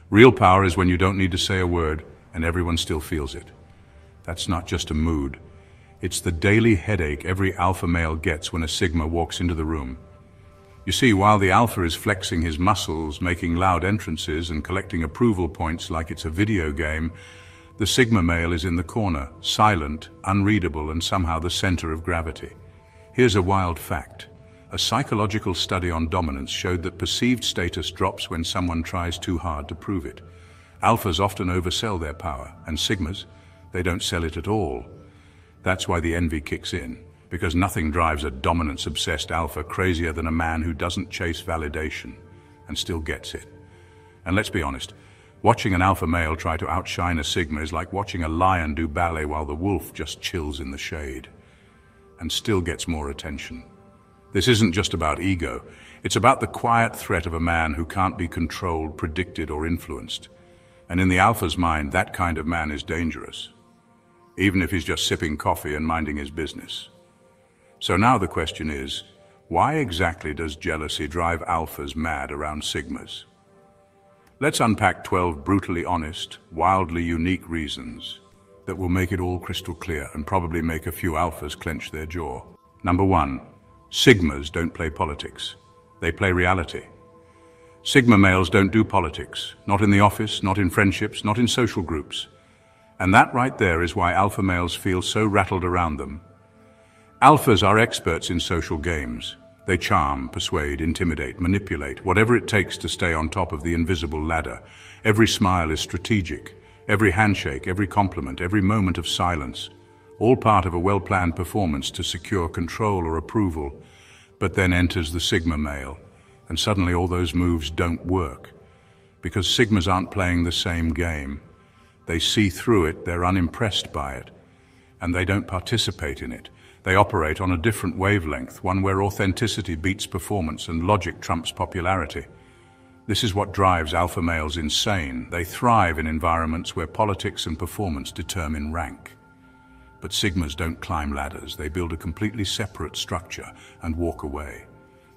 Real power is when you don't need to say a word and everyone still feels it. That's not just a mood. It's the daily headache every alpha male gets when a sigma walks into the room. You see, while the alpha is flexing his muscles, making loud entrances and collecting approval points like it's a video game, the sigma male is in the corner, silent, unreadable, and somehow the center of gravity. Here's a wild fact. A psychological study on dominance showed that perceived status drops when someone tries too hard to prove it. Alphas often oversell their power, and sigmas, they don't sell it at all. That's why the envy kicks in, because nothing drives a dominance-obsessed alpha crazier than a man who doesn't chase validation and still gets it. And let's be honest, watching an alpha male try to outshine a sigma is like watching a lion do ballet while the wolf just chills in the shade and still gets more attention. This isn't just about ego. It's about the quiet threat of a man who can't be controlled, predicted, or influenced. And in the alpha's mind, that kind of man is dangerous, even if he's just sipping coffee and minding his business. So now the question is, why exactly does jealousy drive alphas mad around sigmas? Let's unpack 12 brutally honest, wildly unique reasons that will make it all crystal clear and probably make a few alphas clench their jaw. Number 1. Sigmas don't play politics. They play reality. Sigma males don't do politics, not in the office, not in friendships, not in social groups. And that right there is why alpha males feel so rattled around them. Alphas are experts in social games. They charm, persuade, intimidate, manipulate, whatever it takes to stay on top of the invisible ladder. Every smile is strategic. Every handshake, every compliment, every moment of silence, all part of a well-planned performance to secure control or approval. But then enters the sigma male, and suddenly all those moves don't work, because sigmas aren't playing the same game. They see through it, they're unimpressed by it, and they don't participate in it. They operate on a different wavelength, one where authenticity beats performance and logic trumps popularity. This is what drives alpha males insane. They thrive in environments where politics and performance determine rank. But sigmas don't climb ladders. They build a completely separate structure and walk away.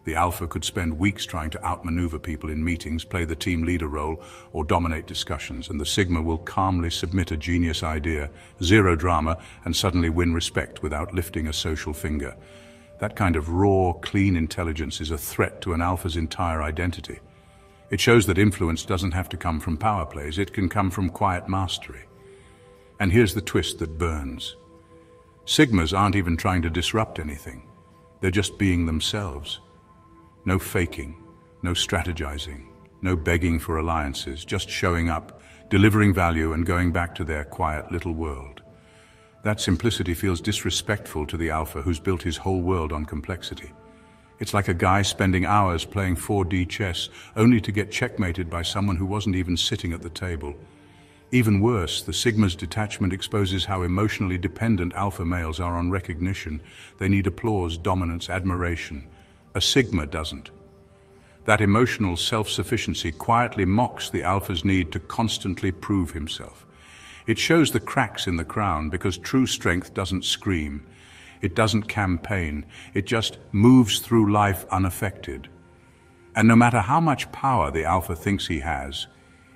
The alpha could spend weeks trying to outmaneuver people in meetings, play the team leader role, or dominate discussions, and the sigma will calmly submit a genius idea, zero drama, and suddenly win respect without lifting a social finger. That kind of raw, clean intelligence is a threat to an alpha's entire identity. It shows that influence doesn't have to come from power plays, it can come from quiet mastery. And here's the twist that burns. Sigmas aren't even trying to disrupt anything. They're just being themselves. No faking, no strategizing, no begging for alliances, just showing up, delivering value and going back to their quiet little world. That simplicity feels disrespectful to the alpha who's built his whole world on complexity. It's like a guy spending hours playing 4D chess only to get checkmated by someone who wasn't even sitting at the table. Even worse, the sigma's detachment exposes how emotionally dependent alpha males are on recognition. They need applause, dominance, admiration. A sigma doesn't. That emotional self-sufficiency quietly mocks the alpha's need to constantly prove himself. It shows the cracks in the crown because true strength doesn't scream. It doesn't campaign. It just moves through life unaffected. And no matter how much power the alpha thinks he has,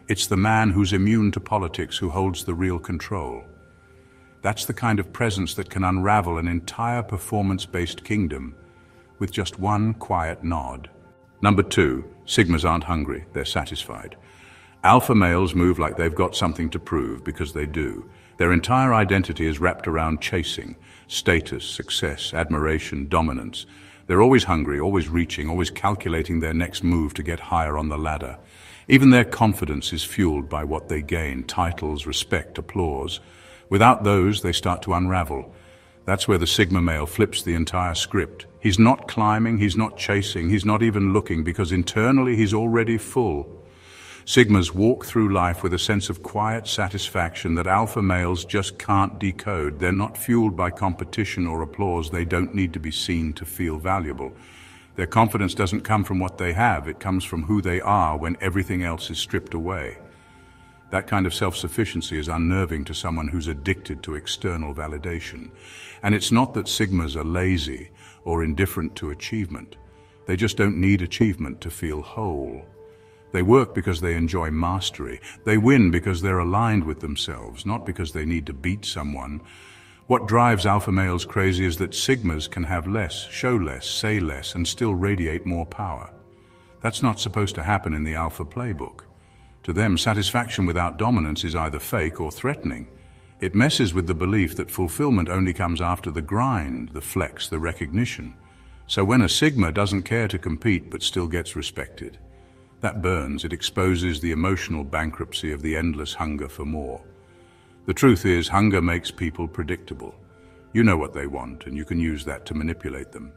it's the man who's immune to politics who holds the real control. That's the kind of presence that can unravel an entire performance-based kingdom with just one quiet nod. Number 2, sigmas aren't hungry, they're satisfied. Alpha males move like they've got something to prove because they do. Their entire identity is wrapped around chasing, status, success, admiration, dominance. They're always hungry, always reaching, always calculating their next move to get higher on the ladder. Even their confidence is fueled by what they gain, titles, respect, applause. Without those, they start to unravel. That's where the sigma male flips the entire script. He's not climbing, he's not chasing, he's not even looking, because internally he's already full. Sigmas walk through life with a sense of quiet satisfaction that alpha males just can't decode. They're not fueled by competition or applause. They don't need to be seen to feel valuable. Their confidence doesn't come from what they have, it comes from who they are when everything else is stripped away. That kind of self-sufficiency is unnerving to someone who's addicted to external validation. And it's not that sigmas are lazy or indifferent to achievement. They just don't need achievement to feel whole. They work because they enjoy mastery. They win because they're aligned with themselves, not because they need to beat someone. What drives alpha males crazy is that sigmas can have less, show less, say less, and still radiate more power. That's not supposed to happen in the alpha playbook. To them, satisfaction without dominance is either fake or threatening. It messes with the belief that fulfillment only comes after the grind, the flex, the recognition. So when a sigma doesn't care to compete but still gets respected, that burns. It exposes the emotional bankruptcy of the endless hunger for more. The truth is, hunger makes people predictable. You know what they want, and you can use that to manipulate them.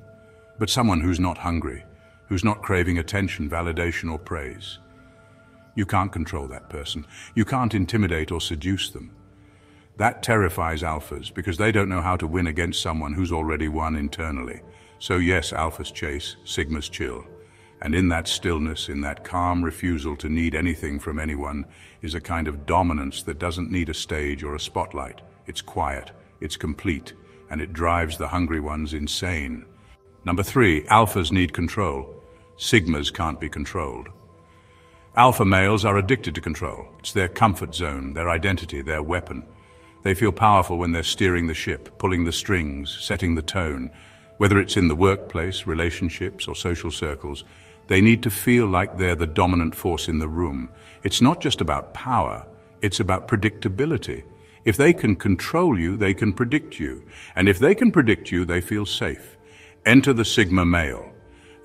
But someone who's not hungry, who's not craving attention, validation, or praise, you can't control that person. You can't intimidate or seduce them. That terrifies alphas because they don't know how to win against someone who's already won internally. So yes, alphas chase, sigmas chill. And in that stillness, in that calm refusal to need anything from anyone, is a kind of dominance that doesn't need a stage or a spotlight. It's quiet, it's complete, and it drives the hungry ones insane. Number 3, alphas need control. Sigmas can't be controlled. Alpha males are addicted to control. It's their comfort zone, their identity, their weapon. They feel powerful when they're steering the ship, pulling the strings, setting the tone. Whether it's in the workplace, relationships, or social circles, they need to feel like they're the dominant force in the room. It's not just about power, it's about predictability. If they can control you, they can predict you. And if they can predict you, they feel safe. Enter the sigma male,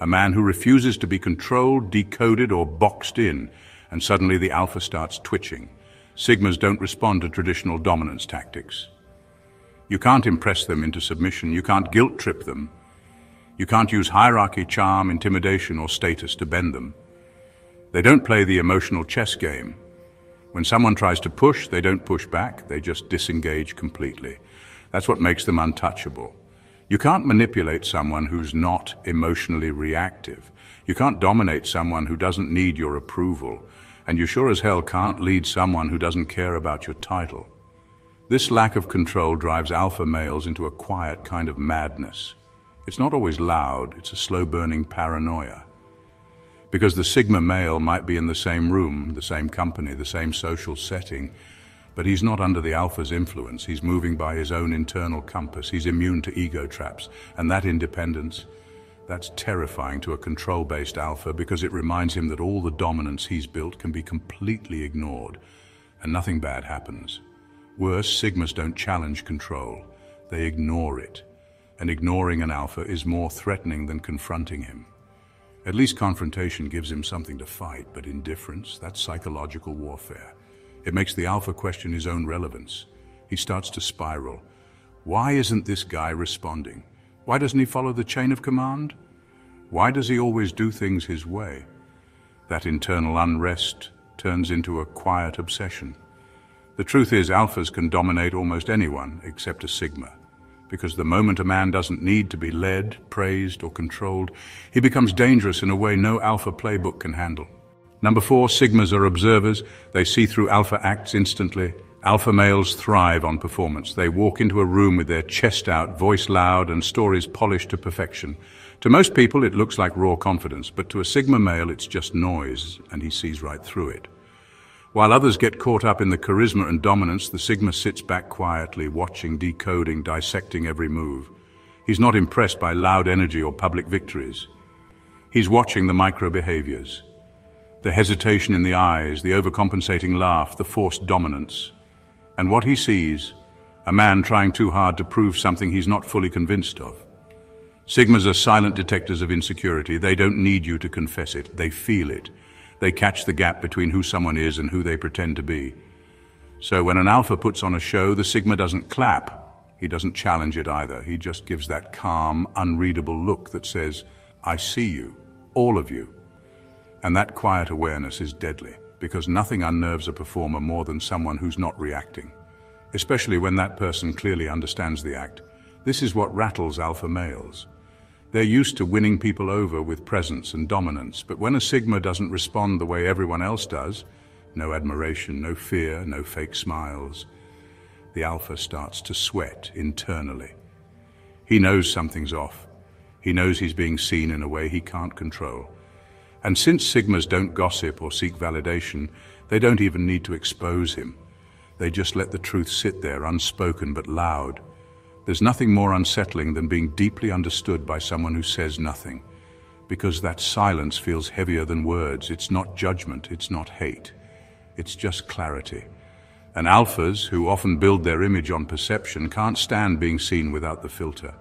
a man who refuses to be controlled, decoded, or boxed in, and suddenly the alpha starts twitching. Sigmas don't respond to traditional dominance tactics. You can't impress them into submission. You can't guilt trip them. You can't use hierarchy, charm, intimidation, or status to bend them. They don't play the emotional chess game. When someone tries to push, they don't push back. They just disengage completely. That's what makes them untouchable. You can't manipulate someone who's not emotionally reactive. You can't dominate someone who doesn't need your approval. And you sure as hell can't lead someone who doesn't care about your title. This lack of control drives alpha males into a quiet kind of madness. It's not always loud, it's a slow-burning paranoia. Because the sigma male might be in the same room, the same company, the same social setting, but he's not under the alpha's influence. He's moving by his own internal compass. He's immune to ego traps. And that independence, that's terrifying to a control-based alpha because it reminds him that all the dominance he's built can be completely ignored, and nothing bad happens. Worse, sigmas don't challenge control. They ignore it. And ignoring an alpha is more threatening than confronting him. At least confrontation gives him something to fight, but indifference, that's psychological warfare. It makes the alpha question his own relevance. He starts to spiral. Why isn't this guy responding? Why doesn't he follow the chain of command? Why does he always do things his way? That internal unrest turns into a quiet obsession. The truth is, alphas can dominate almost anyone except a sigma. Because the moment a man doesn't need to be led, praised, or controlled, he becomes dangerous in a way no alpha playbook can handle. Number 4, sigmas are observers. They see through alpha acts instantly. Alpha males thrive on performance. They walk into a room with their chest out, voice loud, and stories polished to perfection. To most people, it looks like raw confidence, but to a sigma male, it's just noise, and he sees right through it. While others get caught up in the charisma and dominance, the sigma sits back quietly, watching, decoding, dissecting every move. He's not impressed by loud energy or public victories. He's watching the micro behaviors. The hesitation in the eyes, the overcompensating laugh, the forced dominance. And what he sees, a man trying too hard to prove something he's not fully convinced of. Sigmas are silent detectors of insecurity. They don't need you to confess it. They feel it. They catch the gap between who someone is and who they pretend to be. So when an alpha puts on a show, the sigma doesn't clap. He doesn't challenge it either. He just gives that calm, unreadable look that says, I see you, all of you. And that quiet awareness is deadly, because nothing unnerves a performer more than someone who's not reacting, especially when that person clearly understands the act. This is what rattles alpha males. They're used to winning people over with presence and dominance, but when a sigma doesn't respond the way everyone else does, no admiration, no fear, no fake smiles, the alpha starts to sweat internally. He knows something's off. He knows he's being seen in a way he can't control. And since sigmas don't gossip or seek validation, they don't even need to expose him. They just let the truth sit there, unspoken but loud. There's nothing more unsettling than being deeply understood by someone who says nothing, because that silence feels heavier than words. It's not judgment, it's not hate. It's just clarity. And alphas, who often build their image on perception, can't stand being seen without the filter.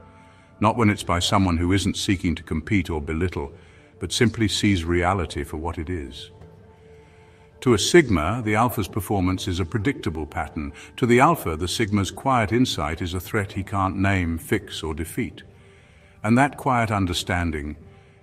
Not when it's by someone who isn't seeking to compete or belittle, but simply sees reality for what it is. To a sigma, the alpha's performance is a predictable pattern. To the alpha, the sigma's quiet insight is a threat he can't name, fix, or defeat. And that quiet understanding,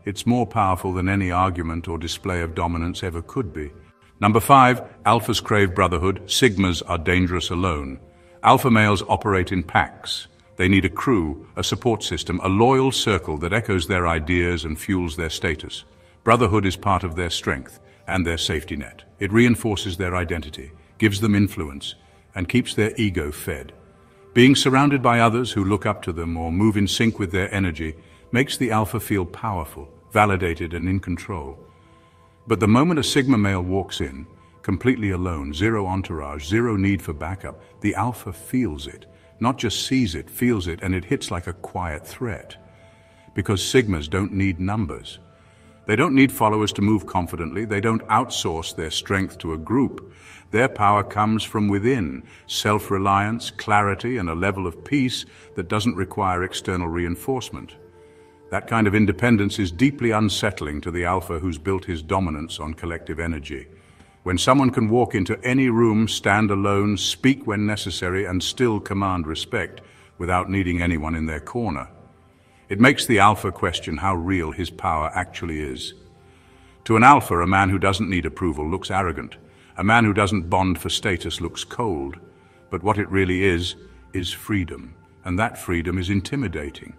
it's more powerful than any argument or display of dominance ever could be. Number 5, alphas crave brotherhood, sigmas are dangerous alone. Alpha males operate in packs. They need a crew, a support system, a loyal circle that echoes their ideas and fuels their status. Brotherhood is part of their strength and their safety net. It reinforces their identity, gives them influence, and keeps their ego fed. Being surrounded by others who look up to them or move in sync with their energy makes the alpha feel powerful, validated, and in control. But the moment a sigma male walks in, completely alone, zero entourage, zero need for backup, the alpha feels it. Not just sees it, feels it, and it hits like a quiet threat. Because sigmas don't need numbers. They don't need followers to move confidently. They don't outsource their strength to a group. Their power comes from within, self-reliance, clarity, and a level of peace that doesn't require external reinforcement. That kind of independence is deeply unsettling to the alpha who's built his dominance on collective energy. When someone can walk into any room, stand alone, speak when necessary, and still command respect without needing anyone in their corner, it makes the alpha question how real his power actually is. To an alpha, a man who doesn't need approval looks arrogant. A man who doesn't bond for status looks cold. But what it really is freedom. And that freedom is intimidating,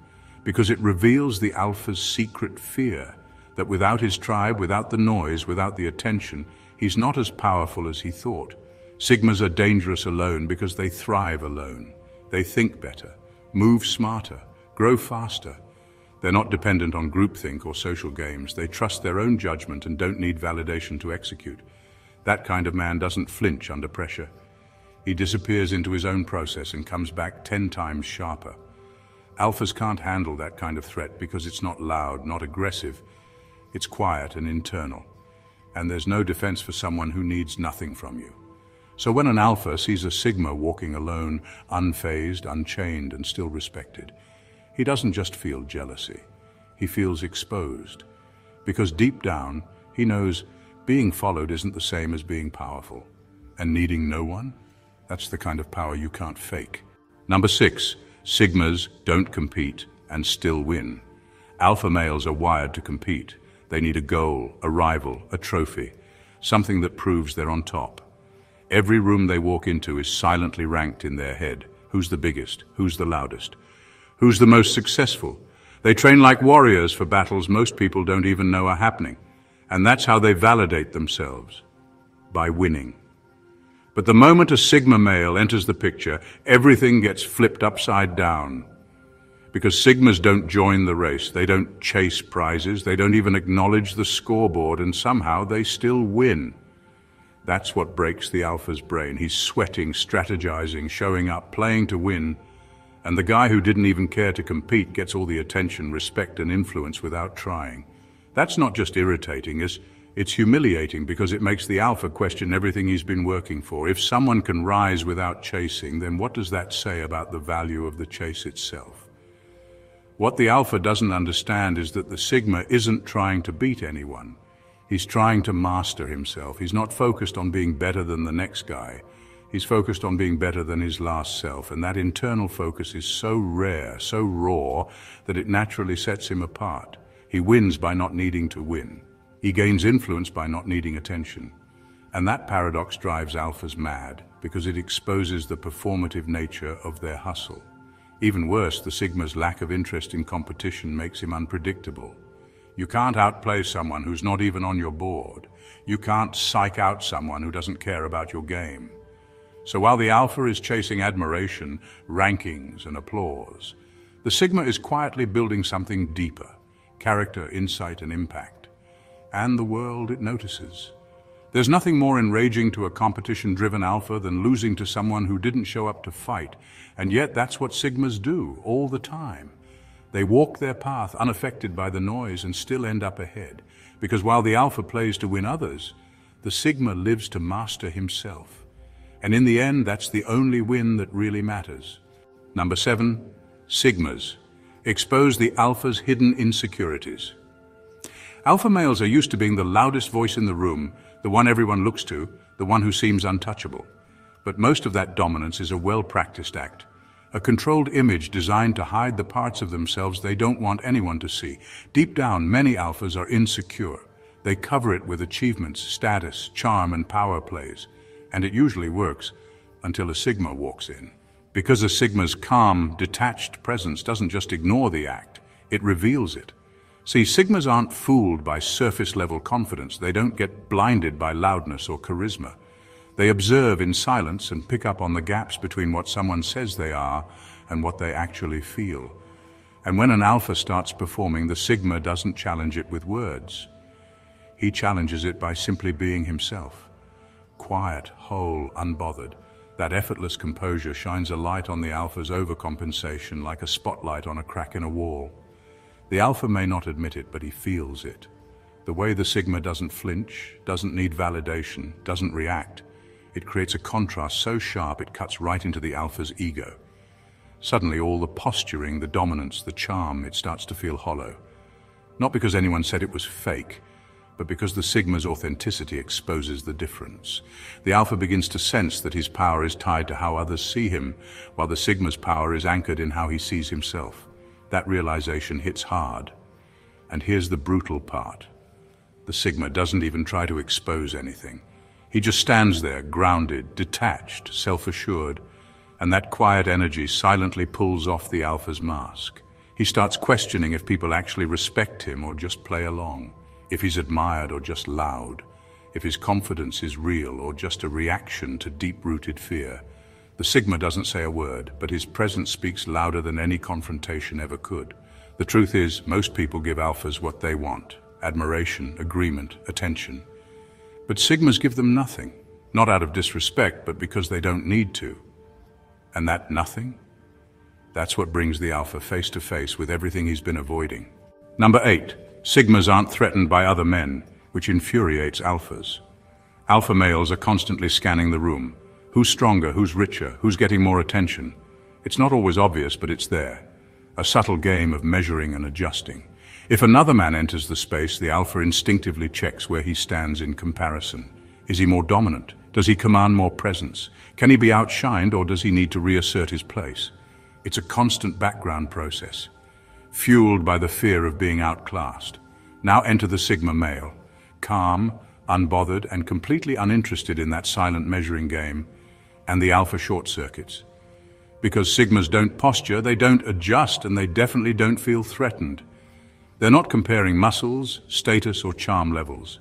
because it reveals the alpha's secret fear that without his tribe, without the noise, without the attention, he's not as powerful as he thought. Sigmas are dangerous alone because they thrive alone. They think better, move smarter, grow faster. They're not dependent on groupthink or social games. They trust their own judgment and don't need validation to execute. That kind of man doesn't flinch under pressure. He disappears into his own process and comes back 10 times sharper. Alphas can't handle that kind of threat because it's not loud, not aggressive. It's quiet and internal. And there's no defense for someone who needs nothing from you. So when an alpha sees a sigma walking alone, unfazed, unchained, and still respected, he doesn't just feel jealousy. He feels exposed. Because deep down, he knows being followed isn't the same as being powerful. And needing no one? That's the kind of power you can't fake. Number 6, sigmas don't compete and still win. Alpha males are wired to compete. They need a goal, a rival, a trophy, something that proves they're on top. Every room they walk into is silently ranked in their head. Who's the biggest? Who's the loudest? Who's the most successful? They train like warriors for battles most people don't even know are happening. And that's how they validate themselves, by winning. But the moment a sigma male enters the picture, everything gets flipped upside down. Because sigmas don't join the race, they don't chase prizes, they don't even acknowledge the scoreboard, and somehow they still win. That's what breaks the alpha's brain. He's sweating, strategizing, showing up, playing to win, and the guy who didn't even care to compete gets all the attention, respect, and influence without trying. That's not just irritating, it's humiliating, because it makes the alpha question everything he's been working for. If someone can rise without chasing, then what does that say about the value of the chase itself? What the alpha doesn't understand is that the sigma isn't trying to beat anyone. He's trying to master himself. He's not focused on being better than the next guy. He's focused on being better than his last self, and that internal focus is so rare, so raw, that it naturally sets him apart. He wins by not needing to win. He gains influence by not needing attention. And that paradox drives alphas mad, because it exposes the performative nature of their hustle. Even worse, the sigma's lack of interest in competition makes him unpredictable. You can't outplay someone who's not even on your board. You can't psych out someone who doesn't care about your game. So while the alpha is chasing admiration, rankings, and applause, the sigma is quietly building something deeper: character, insight, and impact. and the world it notices. There's nothing more enraging to a competition-driven alpha than losing to someone who didn't show up to fight, and yet that's what sigmas do all the time. They walk their path unaffected by the noise and still end up ahead, because while the alpha plays to win others, the sigma lives to master himself. And in the end, that's the only win that really matters. Number 7, sigmas. Expose the alpha's hidden insecurities. Alpha males are used to being the loudest voice in the room, the one everyone looks to, the one who seems untouchable. But most of that dominance is a well-practiced act, a controlled image designed to hide the parts of themselves they don't want anyone to see. Deep down, many alphas are insecure. They cover it with achievements, status, charm, and power plays. And it usually works until a sigma walks in. Because a sigma's calm, detached presence doesn't just ignore the act, it reveals it. See, sigmas aren't fooled by surface-level confidence. They don't get blinded by loudness or charisma. They observe in silence and pick up on the gaps between what someone says they are and what they actually feel. And when an alpha starts performing, the sigma doesn't challenge it with words. He challenges it by simply being himself. Quiet, whole, unbothered. That effortless composure shines a light on the alpha's overcompensation like a spotlight on a crack in a wall. The alpha may not admit it, but he feels it. The way the sigma doesn't flinch, doesn't need validation, doesn't react. It creates a contrast so sharp it cuts right into the alpha's ego. Suddenly all the posturing, the dominance, the charm, it starts to feel hollow. Not because anyone said it was fake, but because the sigma's authenticity exposes the difference. The alpha begins to sense that his power is tied to how others see him, while the sigma's power is anchored in how he sees himself. That realization hits hard. And here's the brutal part. The sigma doesn't even try to expose anything. He just stands there, grounded, detached, self-assured, and that quiet energy silently pulls off the alpha's mask. He starts questioning if people actually respect him or just play along, if he's admired or just loud, if his confidence is real or just a reaction to deep-rooted fear. The sigma doesn't say a word, but his presence speaks louder than any confrontation ever could. The truth is, most people give alphas what they want: admiration, agreement, attention. But sigmas give them nothing, not out of disrespect, but because they don't need to. And that nothing? That's what brings the alpha face to face with everything he's been avoiding. Number 8, sigmas aren't threatened by other men, which infuriates alphas. Alpha males are constantly scanning the room. Who's stronger, who's richer, who's getting more attention? It's not always obvious, but it's there. A subtle game of measuring and adjusting. If another man enters the space, the alpha instinctively checks where he stands in comparison. Is he more dominant? Does he command more presence? Can he be outshined, or does he need to reassert his place? It's a constant background process, fueled by the fear of being outclassed. Now enter the sigma male, calm, unbothered, and completely uninterested in that silent measuring game, and the alpha short circuits. Because sigmas don't posture, they don't adjust, and they definitely don't feel threatened. They're not comparing muscles, status, or charm levels.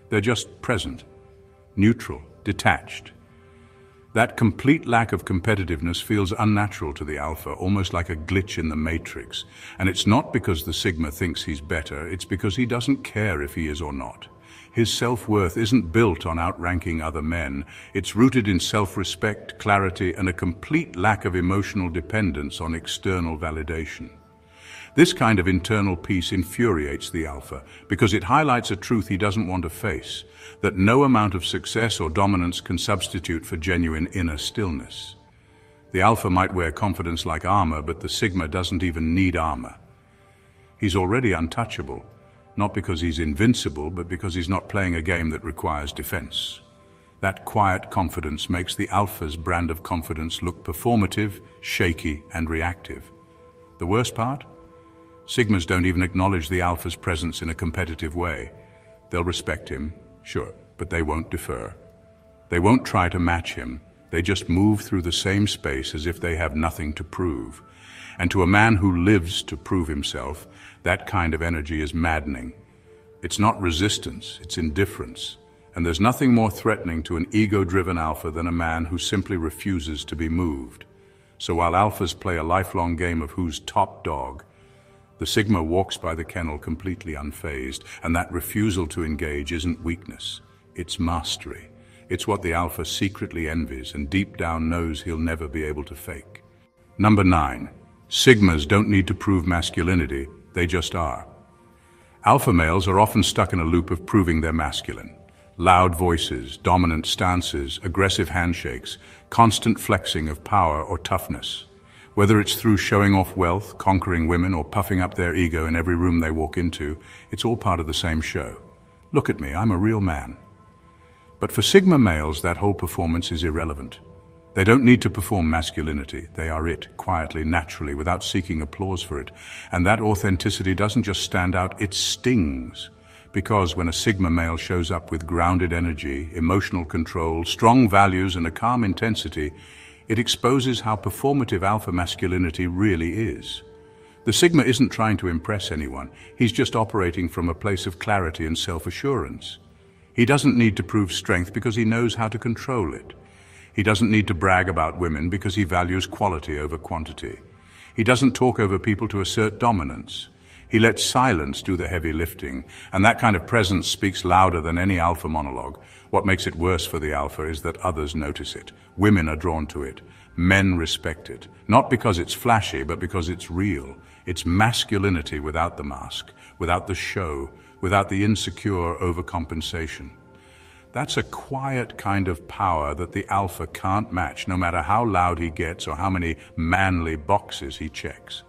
They're just present, neutral, detached. That complete lack of competitiveness feels unnatural to the alpha, almost like a glitch in the matrix. And it's not because the sigma thinks he's better, it's because he doesn't care if he is or not. His self-worth isn't built on outranking other men. It's rooted in self-respect, clarity, and a complete lack of emotional dependence on external validation. This kind of internal peace infuriates the alpha because it highlights a truth he doesn't want to face, that no amount of success or dominance can substitute for genuine inner stillness. The alpha might wear confidence like armor, but the sigma doesn't even need armor. He's already untouchable, not because he's invincible, but because he's not playing a game that requires defense. That quiet confidence makes the alpha's brand of confidence look performative, shaky, and reactive. The worst part? Sigmas don't even acknowledge the alpha's presence in a competitive way. They'll respect him, sure, but they won't defer. They won't try to match him. They just move through the same space as if they have nothing to prove. And to a man who lives to prove himself, that kind of energy is maddening. It's not resistance, it's indifference. And there's nothing more threatening to an ego-driven alpha than a man who simply refuses to be moved. So while alphas play a lifelong game of who's top dog, The sigma walks by the kennel completely unfazed, and that refusal to engage isn't weakness. It's mastery. It's what the alpha secretly envies and deep down knows he'll never be able to fake. Number 9. Sigmas don't need to prove masculinity, they just are. Alpha males are often stuck in a loop of proving they're masculine. Loud voices, dominant stances, aggressive handshakes, constant flexing of power or toughness. Whether it's through showing off wealth, conquering women, or puffing up their ego in every room they walk into, it's all part of the same show. Look at me, I'm a real man. But for Sigma males, that whole performance is irrelevant. They don't need to perform masculinity. They are it, quietly, naturally, without seeking applause for it. And that authenticity doesn't just stand out, it stings. Because when a Sigma male shows up with grounded energy, emotional control, strong values, and a calm intensity, it exposes how performative alpha masculinity really is. The Sigma isn't trying to impress anyone. He's just operating from a place of clarity and self-assurance. He doesn't need to prove strength because he knows how to control it. He doesn't need to brag about women because he values quality over quantity. He doesn't talk over people to assert dominance. He lets silence do the heavy lifting, and that kind of presence speaks louder than any alpha monologue. What makes it worse for the alpha is that others notice it. Women are drawn to it. Men respect it. Not because it's flashy, but because it's real. It's masculinity without the mask, without the show, without the insecure overcompensation. That's a quiet kind of power that the alpha can't match, no matter how loud he gets or how many manly boxes he checks.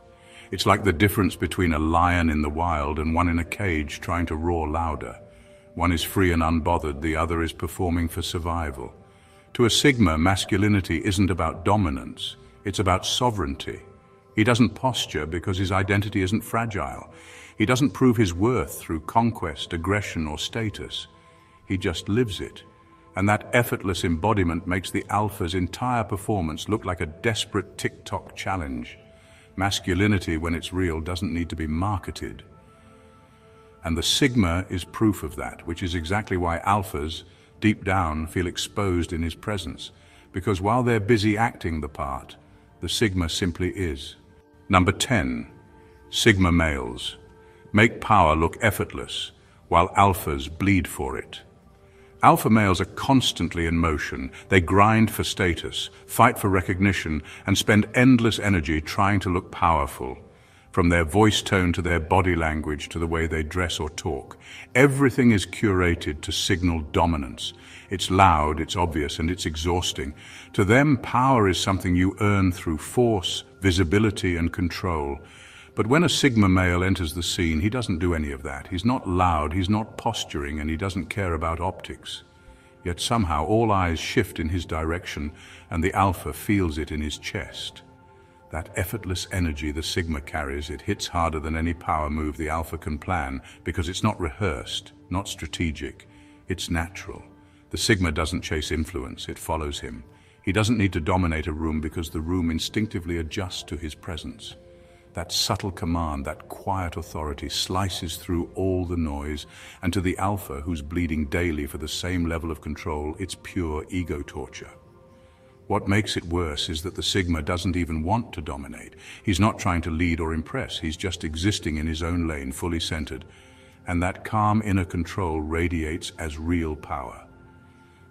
It's like the difference between a lion in the wild and one in a cage trying to roar louder. One is free and unbothered, the other is performing for survival. To a Sigma, masculinity isn't about dominance, it's about sovereignty. He doesn't posture because his identity isn't fragile. He doesn't prove his worth through conquest, aggression, or status. He just lives it. And that effortless embodiment makes the alpha's entire performance look like a desperate TikTok challenge. Masculinity, when it's real, doesn't need to be marketed. And the Sigma is proof of that, which is exactly why alphas, deep down, feel exposed in his presence. Because while they're busy acting the part, the Sigma simply is. Number 10. Sigma males. Make power look effortless, while alphas bleed for it. Alpha males are constantly in motion. They grind for status, fight for recognition, and spend endless energy trying to look powerful. From their voice tone to their body language to the way they dress or talk, everything is curated to signal dominance. It's loud, it's obvious, and it's exhausting. To them, power is something you earn through force, visibility, and control. But when a Sigma male enters the scene, he doesn't do any of that. He's not loud, he's not posturing, and he doesn't care about optics. Yet somehow all eyes shift in his direction, and the alpha feels it in his chest. That effortless energy the Sigma carries, it hits harder than any power move the alpha can plan, because it's not rehearsed, not strategic. It's natural. The Sigma doesn't chase influence, it follows him. He doesn't need to dominate a room because the room instinctively adjusts to his presence. That subtle command, that quiet authority slices through all the noise, and to the alpha, who's bleeding daily for the same level of control, it's pure ego torture. What makes it worse is that the Sigma doesn't even want to dominate. He's not trying to lead or impress, he's just existing in his own lane, fully centered. And that calm inner control radiates as real power.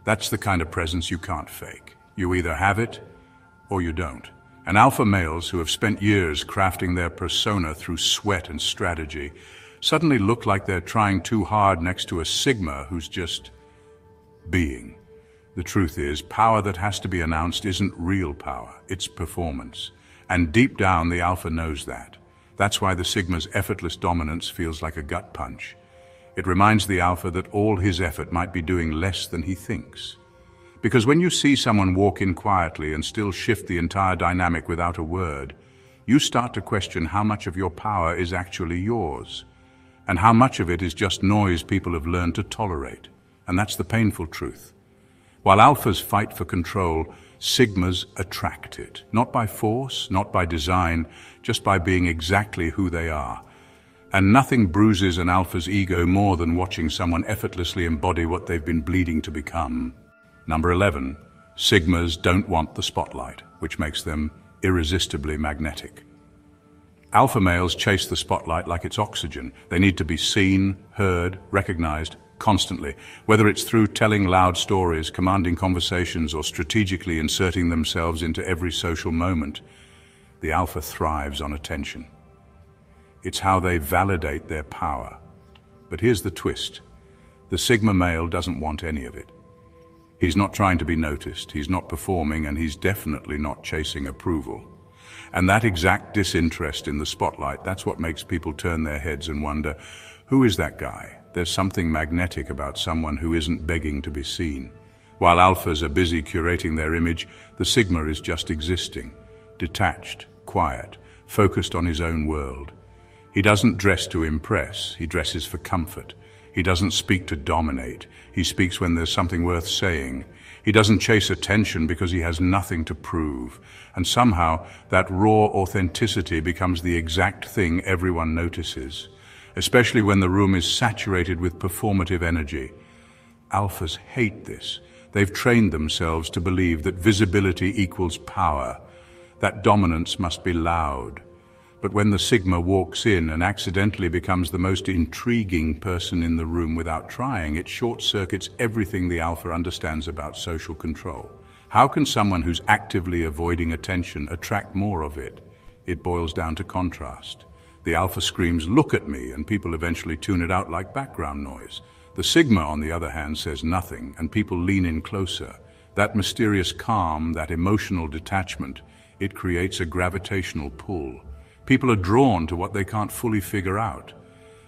That's the kind of presence you can't fake. You either have it, or you don't. And alpha males who have spent years crafting their persona through sweat and strategy suddenly look like they're trying too hard next to a Sigma who's just being. The truth is, power that has to be announced isn't real power, it's performance. And deep down, the alpha knows that. That's why the Sigma's effortless dominance feels like a gut punch. It reminds the alpha that all his effort might be doing less than he thinks. Because when you see someone walk in quietly and still shift the entire dynamic without a word, you start to question how much of your power is actually yours, and how much of it is just noise people have learned to tolerate. And that's the painful truth. While alphas fight for control, Sigmas attract it, not by force, not by design, just by being exactly who they are. And nothing bruises an alpha's ego more than watching someone effortlessly embody what they've been bleeding to become. Number 11, Sigmas don't want the spotlight, which makes them irresistibly magnetic. Alpha males chase the spotlight like it's oxygen. They need to be seen, heard, recognized, constantly, whether it's through telling loud stories, commanding conversations, or strategically inserting themselves into every social moment. The alpha thrives on attention. It's how they validate their power. But here's the twist. The Sigma male doesn't want any of it. He's not trying to be noticed, he's not performing, and he's definitely not chasing approval. And that exact disinterest in the spotlight, that's what makes people turn their heads and wonder, who is that guy? There's something magnetic about someone who isn't begging to be seen. While alphas are busy curating their image, the Sigma is just existing, detached, quiet, focused on his own world. He doesn't dress to impress, he dresses for comfort. He doesn't speak to dominate, he speaks when there's something worth saying. He doesn't chase attention because he has nothing to prove. And somehow, that raw authenticity becomes the exact thing everyone notices, especially when the room is saturated with performative energy. Alphas hate this. They've trained themselves to believe that visibility equals power, that dominance must be loud. But when the Sigma walks in and accidentally becomes the most intriguing person in the room without trying, it short-circuits everything the Alpha understands about social control. How can someone who's actively avoiding attention attract more of it? It boils down to contrast. The Alpha screams, "Look at me," and people eventually tune it out like background noise. The Sigma, on the other hand, says nothing, and people lean in closer. That mysterious calm, that emotional detachment, it creates a gravitational pull. People are drawn to what they can't fully figure out.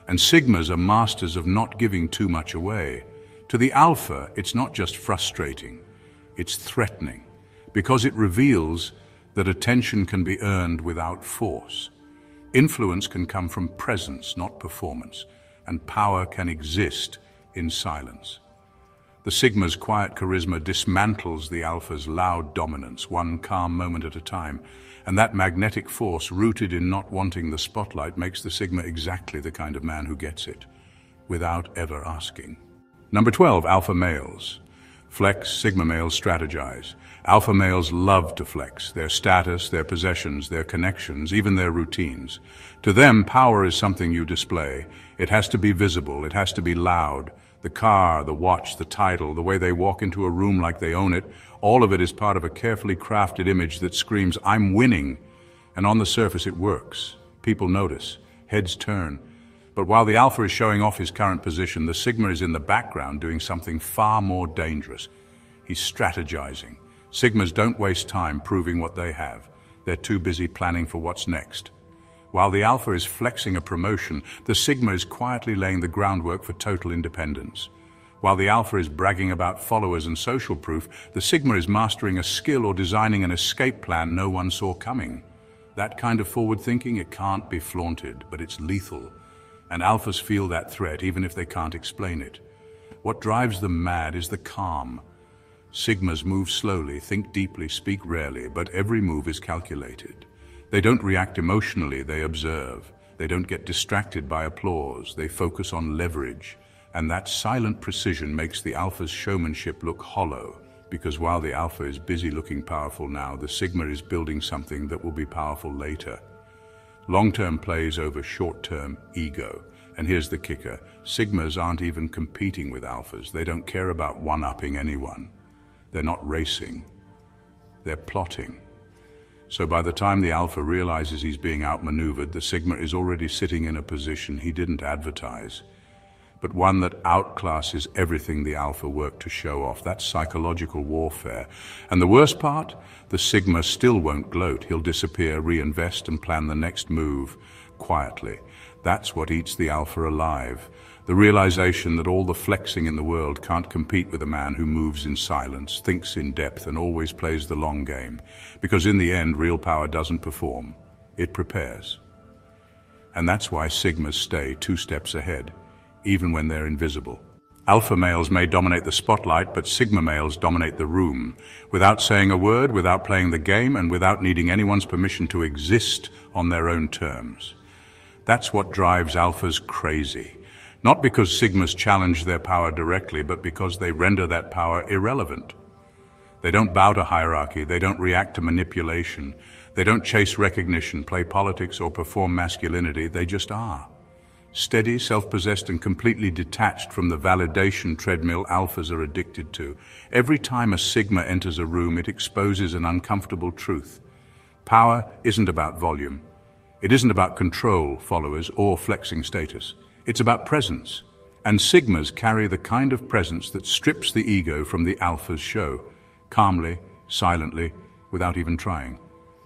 And Sigmas are masters of not giving too much away. To the Alpha, it's not just frustrating, it's threatening, because it reveals that attention can be earned without force. Influence can come from presence, not performance, and power can exist in silence. The Sigma's quiet charisma dismantles the Alpha's loud dominance, one calm moment at a time. And that magnetic force, rooted in not wanting the spotlight, makes the Sigma exactly the kind of man who gets it, without ever asking. Number 12, alpha males. Flex, Sigma males strategize. Alpha males love to flex, their status, their possessions, their connections, even their routines. To them, power is something you display. It has to be visible, it has to be loud. The car, the watch, the title, the way they walk into a room like they own it, all of it is part of a carefully crafted image that screams, "I'm winning." And on the surface it works. People notice, heads turn. But while the Alpha is showing off his current position, the Sigma is in the background doing something far more dangerous. He's strategizing. Sigmas don't waste time proving what they have. They're too busy planning for what's next. While the Alpha is flexing a promotion, the Sigma is quietly laying the groundwork for total independence. While the Alpha is bragging about followers and social proof, the Sigma is mastering a skill or designing an escape plan no one saw coming. That kind of forward thinking, it can't be flaunted, but it's lethal. And Alphas feel that threat even if they can't explain it. What drives them mad is the calm. Sigmas move slowly, think deeply, speak rarely, but every move is calculated. They don't react emotionally, they observe. They don't get distracted by applause, they focus on leverage. And that silent precision makes the Alpha's showmanship look hollow, because while the Alpha is busy looking powerful now, the Sigma is building something that will be powerful later. Long-term plays over short-term ego. And here's the kicker, Sigmas aren't even competing with Alphas. They don't care about one-upping anyone. They're not racing, they're plotting. So by the time the Alpha realizes he's being outmaneuvered, the Sigma is already sitting in a position he didn't advertise, but one that outclasses everything the Alpha worked to show off. That's psychological warfare. And the worst part? The Sigma still won't gloat. He'll disappear, reinvest, and plan the next move quietly. That's what eats the Alpha alive. The realization that all the flexing in the world can't compete with a man who moves in silence, thinks in depth, and always plays the long game. Because in the end, real power doesn't perform. It prepares. And that's why Sigmas stay 2 steps ahead, even when they're invisible. Alpha males may dominate the spotlight, but Sigma males dominate the room, without saying a word, without playing the game, and without needing anyone's permission to exist on their own terms. That's what drives Alphas crazy. Not because Sigmas challenge their power directly, but because they render that power irrelevant. They don't bow to hierarchy, they don't react to manipulation, they don't chase recognition, play politics, or perform masculinity, they just are. Steady, self-possessed, and completely detached from the validation treadmill alphas are addicted to. Every time a sigma enters a room, it exposes an uncomfortable truth. Power isn't about volume. It isn't about control, followers, or flexing status. It's about presence. And sigmas carry the kind of presence that strips the ego from the alpha's show, calmly, silently, without even trying.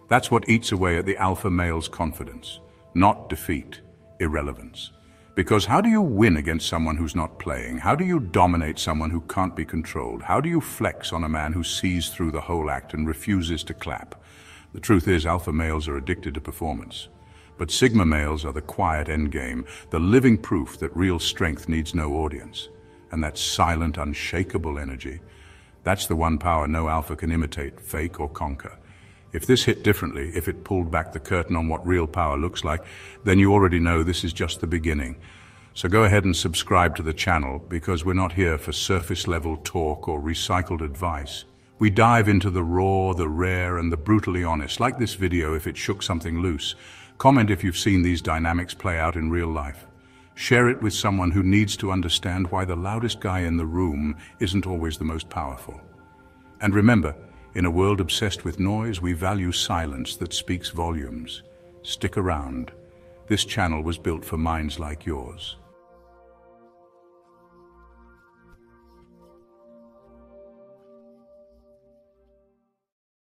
That's what eats away at the alpha male's confidence. Not defeat, irrelevance. Because how do you win against someone who's not playing? How do you dominate someone who can't be controlled? How do you flex on a man who sees through the whole act and refuses to clap? The truth is, alpha males are addicted to performance. But sigma males are the quiet endgame, the living proof that real strength needs no audience. And that silent, unshakable energy, that's the one power no alpha can imitate, fake, or conquer. If this hit differently, if it pulled back the curtain on what real power looks like, then you already know this is just the beginning. So go ahead and subscribe to the channel, because we're not here for surface-level talk or recycled advice. We dive into the raw, the rare, and the brutally honest. Like this video if it shook something loose. Comment if you've seen these dynamics play out in real life. Share it with someone who needs to understand why the loudest guy in the room isn't always the most powerful. And remember, in a world obsessed with noise, we value silence that speaks volumes. Stick around. This channel was built for minds like yours.